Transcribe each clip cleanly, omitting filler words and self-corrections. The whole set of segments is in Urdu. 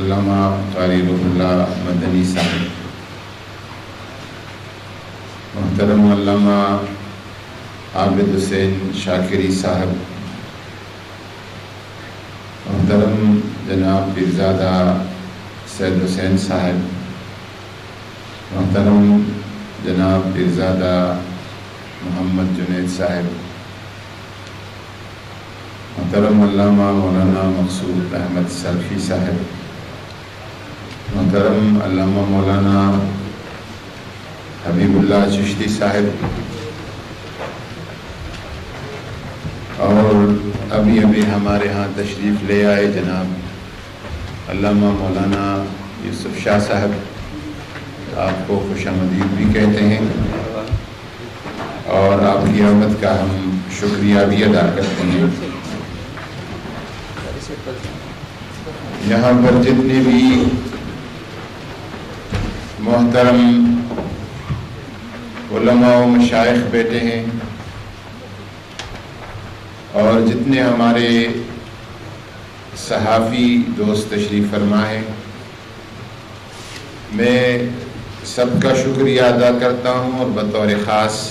علامہ قاری روح اللہ مدنی صاحب، محترم علامہ عابد حسین شاکری صاحب، محترم جناب پیرزادہ سید حسین صاحب، محترم جناب پیرزادہ محمد جنید صاحب، محترم علامہ مولانا مقصود احمد سلفی صاحب، محترم علامہ مولانا حبیب اللہ چشتی صاحب، اور ابھی ہمارے ہاں تشریف لے آئے جناب علامہ مولانا یوسف شاہ صاحب، آپ کو خوش آمدید بھی کہتے ہیں اور آپ کی آمد کا ہم شکریہ بھی ادا کرتے ہیں۔ یہاں پر جتنے بھی محترم علماء و مشائخ بیٹھے ہیں اور جتنے ہمارے صحافی دوست تشریف فرما ہیں، میں سب کا شکریہ ادا کرتا ہوں اور بطور خاص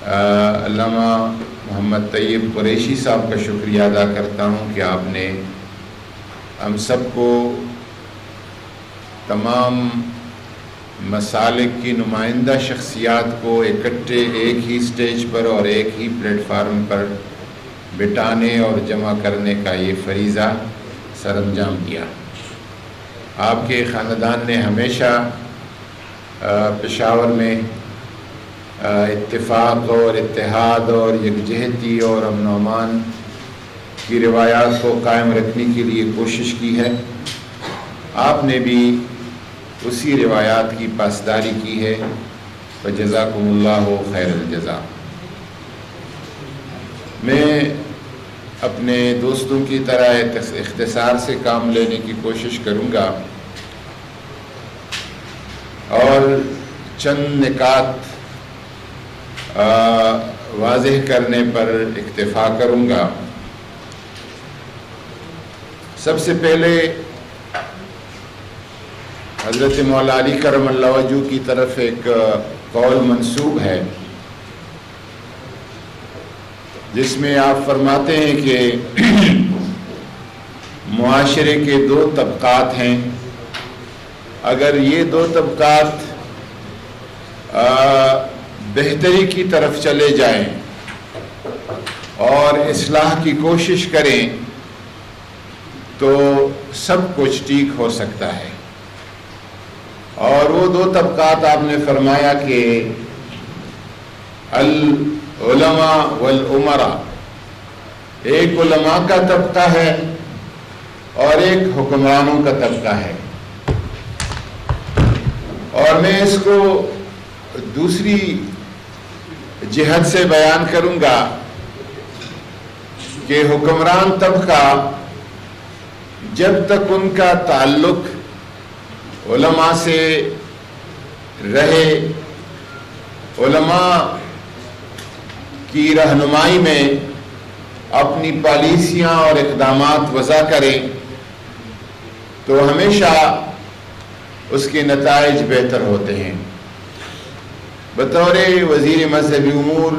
علامہ محمد طیب قریشی صاحب کا شکریہ ادا کرتا ہوں کہ آپ نے ہم سب کو تمام مسالک کی نمائندہ شخصیات کو اکٹھے ایک ہی سٹیج پر اور ایک ہی پلیٹ فارم پر بٹھانے اور جمع کرنے کا یہ فریضہ سر انجام دیا۔ آپ کے خاندان نے ہمیشہ پشاور میں اتفاق اور اتحاد اور یکجہتی اور امن و امان کی روایات کو قائم رکھنے کے لیے کوشش کی ہے۔ آپ نے بھی اسی روایات کی پاسداری کی ہے، فجزاکم اللہ خیر الجزا۔ میں اپنے دوستوں کی طرح اختصار سے کام لینے کی کوشش کروں گا اور چند نکات واضح کرنے پر اکتفا کروں گا۔ سب سے پہلے حضرت مولا علی کرم اللہ وجہہ کی طرف ایک قول منسوب ہے جس میں آپ فرماتے ہیں کہ معاشرے کے دو طبقات ہیں، اگر یہ دو طبقات بہتری کی طرف چلے جائیں اور اصلاح کی کوشش کریں تو سب کچھ ٹھیک ہو سکتا ہے۔ اور وہ دو طبقات آپ نے فرمایا کہ العلماء والامراء، ایک علماء کا طبقہ ہے اور ایک حکمرانوں کا طبقہ ہے۔ اور میں اس کو دوسری جہت سے بیان کروں گا کہ حکمران طبقہ جب تک ان کا تعلق علماء سے رہے، علماء کی رہنمائی میں اپنی پالیسیاں اور اقدامات وضع کریں تو ہمیشہ اس کے نتائج بہتر ہوتے ہیں۔ بطور وزیر مذہبی امور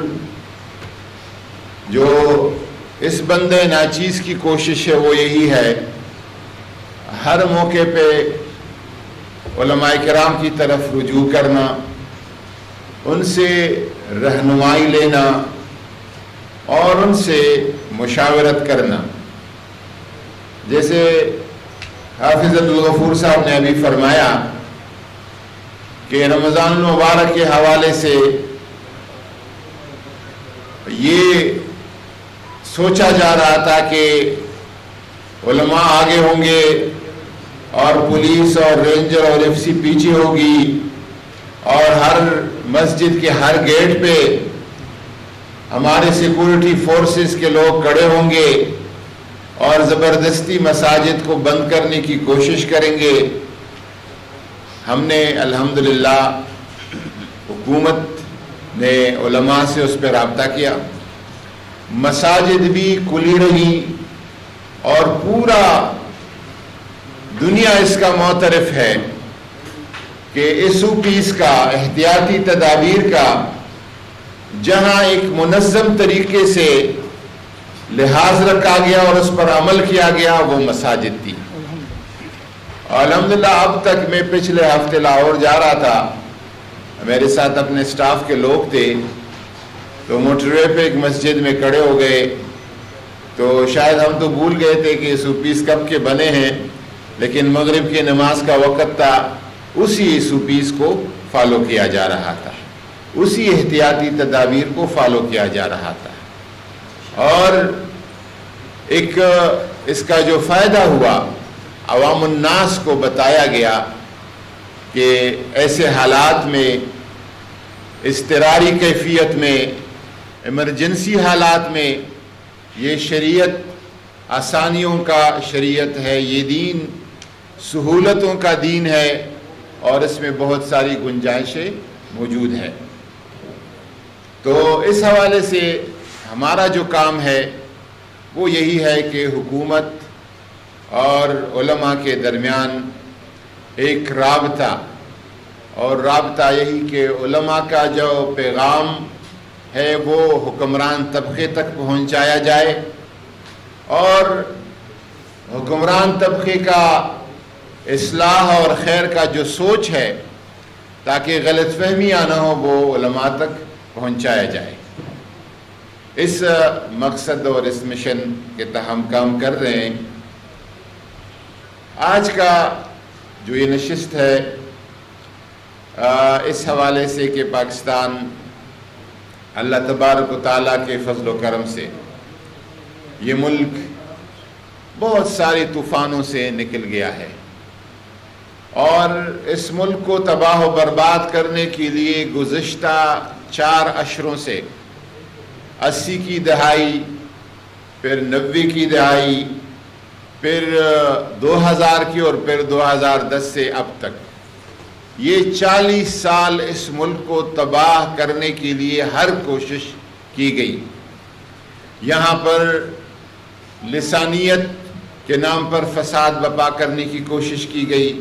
جو اس بندے ناچیز کی کوشش ہے وہ یہی ہے، ہر موقع پہ علماء کرام کی طرف رجوع کرنا، ان سے رہنمائی لینا اور ان سے مشاورت کرنا۔ جیسے حافظ عبدالغفور صاحب نے ابھی فرمایا کہ رمضان المبارک کے حوالے سے یہ سوچا جا رہا تھا کہ علماء آگے ہوں گے اور پولیس اور رینجر اور ایف سی پیچھے ہوگی اور ہر مسجد کے ہر گیٹ پہ ہمارے سیکورٹی فورسز کے لوگ کھڑے ہوں گے اور زبردستی مساجد کو بند کرنے کی کوشش کریں گے۔ ہم نے الحمدللہ حکومت نے علماء سے اس پہ رابطہ کیا، مساجد بھی کھلی رہی اور پورا دنیا اس کا معترف ہے کہ ایس او پیز کا، احتیاطی تدابیر کا جہاں ایک منظم طریقے سے لحاظ رکھا گیا اور اس پر عمل کیا گیا وہ مساجد تھی. الحمدللہ اب تک میں پچھلے ہفتے لاہور جا رہا تھا، میرے ساتھ اپنے سٹاف کے لوگ تھے، تو موٹر وے پہ ایک مسجد میں کھڑے ہو گئے، تو شاید ہم تو بھول گئے تھے کہ ایس او پیز کب کے بنے ہیں، لیکن مغرب کی نماز کا وقت تھا، اسی ایس او پیز کو فالو کیا جا رہا تھا، اسی احتیاطی تدابیر کو فالو کیا جا رہا تھا. اور ایک اس کا جو فائدہ ہوا، عوام الناس کو بتایا گیا کہ ایسے حالات میں، اضطراری کیفیت میں، ایمرجنسی حالات میں یہ شریعت آسانیوں کا شریعت ہے، یہ دین سہولتوں کا دین ہے، اور اس میں بہت ساری گنجائشیں موجود ہیں. تو اس حوالے سے ہمارا جو کام ہے وہ یہی ہے کہ حکومت اور علماء کے درمیان ایک رابطہ، اور رابطہ یہی کہ علماء کا جو پیغام ہے وہ حکمران طبقے تک پہنچایا جائے، اور حکمران طبقے کا اصلاح اور خیر کا جو سوچ ہے تاکہ غلط فہمیاں نہ ہو وہ علماء تک پہنچایا جائے. اس مقصد اور اس مشن کے تحت ہم کام کر رہے ہیں. آج کا جو یہ نشست ہے اس حوالے سے کہ پاکستان اللہ تبارک و تعالیٰ کے فضل و کرم سے یہ ملک بہت سارے طوفانوں سے نکل گیا ہے، اور اس ملک کو تباہ و برباد کرنے کے لیے گزشتہ 4 اشروں سے 80 کی دہائی، پھر 90 کی دہائی، پھر 2000 کی، اور پھر 2010 سے اب تک یہ 40 سال اس ملک کو تباہ کرنے کے لیے ہر کوشش کی گئی. یہاں پر لسانیت کے نام پر فساد برپا کرنے کی کوشش کی گئی،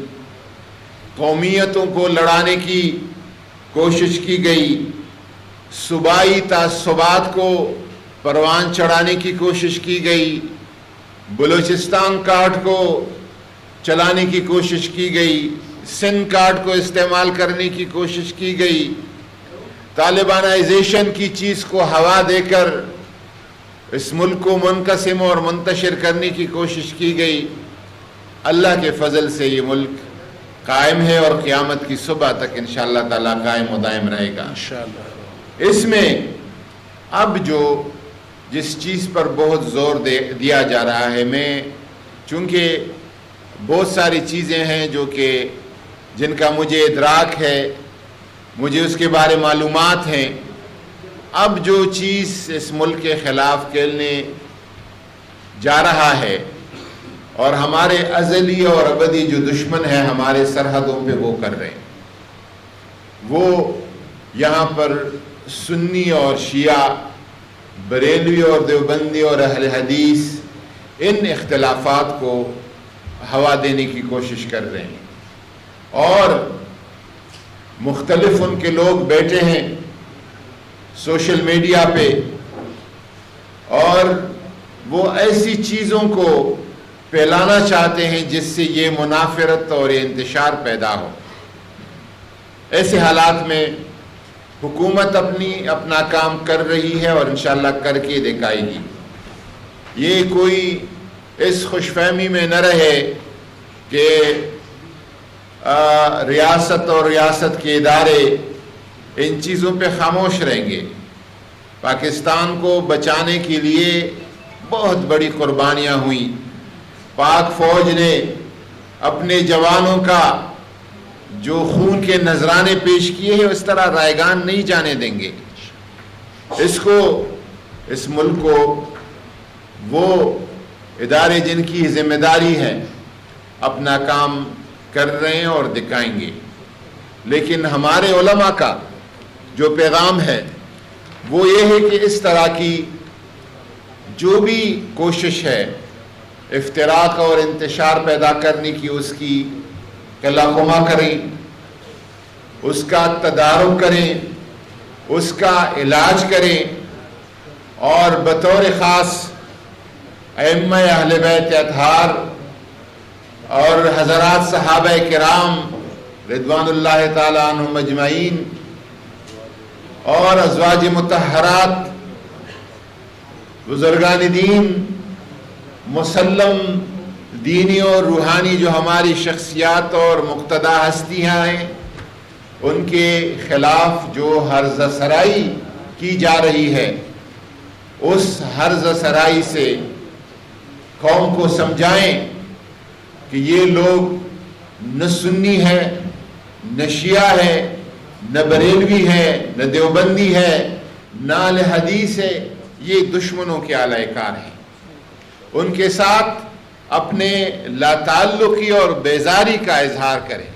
قومیتوں کو لڑانے کی کوشش کی گئی، صوبائی تعصبات کو پروان چڑھانے کی کوشش کی گئی، بلوچستان کارڈ کو چلانے کی کوشش کی گئی، سندھ کارڈ کو استعمال کرنے کی کوشش کی گئی، طالبانائزیشن کی چیز کو ہوا دے کر اس ملک کو منقسم اور منتشر کرنے کی کوشش کی گئی. اللہ کے فضل سے یہ ملک قائم ہے اور قیامت کی صبح تک انشاءاللہ تعالیٰ قائم و دائم رہے گا. اس میں اب جو جس چیز پر بہت زور دیا جا رہا ہے، میں چونکہ بہت ساری چیزیں ہیں جو کہ جن کا مجھے ادراک ہے، مجھے اس کے بارے معلومات ہیں، اب جو چیز اس ملک کے خلاف کھیلنے جا رہا ہے اور ہمارے ازلی اور ابدی جو دشمن ہیں ہمارے سرحدوں پہ وہ کر رہے ہیں، وہ یہاں پر سنی اور شیعہ، بریلوی اور دیوبندی اور اہل حدیث ان اختلافات کو ہوا دینے کی کوشش کر رہے ہیں، اور مختلف ان کے لوگ بیٹھے ہیں سوشل میڈیا پہ، اور وہ ایسی چیزوں کو پھیلانا چاہتے ہیں جس سے یہ منافرت اور یہ انتشار پیدا ہو. ایسے حالات میں حکومت اپنا کام کر رہی ہے اور انشاءاللہ کر کے دکھائے گی. یہ کوئی اس خوش فہمی میں نہ رہے کہ ریاست اور ریاست کے ادارے ان چیزوں پہ خاموش رہیں گے. پاکستان کو بچانے کے لیے بہت بڑی قربانیاں ہوئیں. پاک فوج نے اپنے جوانوں کا جو خون کے نذرانے پیش کیے ہیں اس طرح رائگان نہیں جانے دیں گے. اس ملک کو وہ ادارے جن کی ذمہ داری ہے اپنا کام کر رہے ہیں اور دکھائیں گے. لیکن ہمارے علماء کا جو پیغام ہے وہ یہ ہے کہ اس طرح کی جو بھی کوشش ہے افتراق اور انتشار پیدا کرنے کی اس کی قلعہ کریں، اس کا تدارک کریں، اس کا علاج کریں، اور بطور خاص ائمہ اہل بیت اطہار اور حضرات صحابہ کرام رضوان اللہ تعالی عنہم اجمعین اور ازواج مطہرات بزرگان دین مسلم دینی اور روحانی جو ہماری شخصیات اور مقتدی ہستیاں ہیں، ان کے خلاف جو ہرز سرائی کی جا رہی ہے، اس ہرز سرائی سے قوم کو سمجھائیں کہ یہ لوگ نہ سنی ہے، نہ شیعہ ہے، نہ بریلوی ہے، نہ دیوبندی ہے، نہ اہل حدیث ہے، یہ دشمنوں کے اعلی کار ہیں۔ ان کے ساتھ اپنے لا تعلقی اور بیزاری کا اظہار کریں۔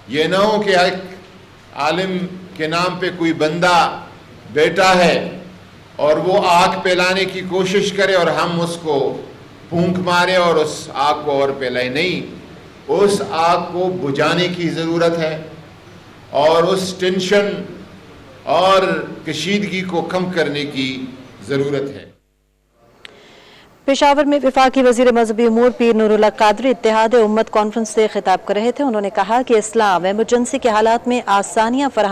یہ نہ ہو کہ ایک عالم کے نام پہ کوئی بندہ بیٹا ہے اور وہ آگ پھیلانے کی کوشش کرے اور ہم اس کو پھونک مارے اور اس آگ کو اور پھیلائے۔ نہیں، اس آگ کو بجھانے کی ضرورت ہے اور اس ٹینشن اور کشیدگی کو کم کرنے کی ضرورت ہے۔ پشاور میں وفاقی وزیر مذہبی امور پیر نور اللہ قادری اتحاد امت کانفرنس سے خطاب کر رہے تھے۔ انہوں نے کہا کہ اسلام ایمرجنسی کے حالات میں آسانیاں فراہم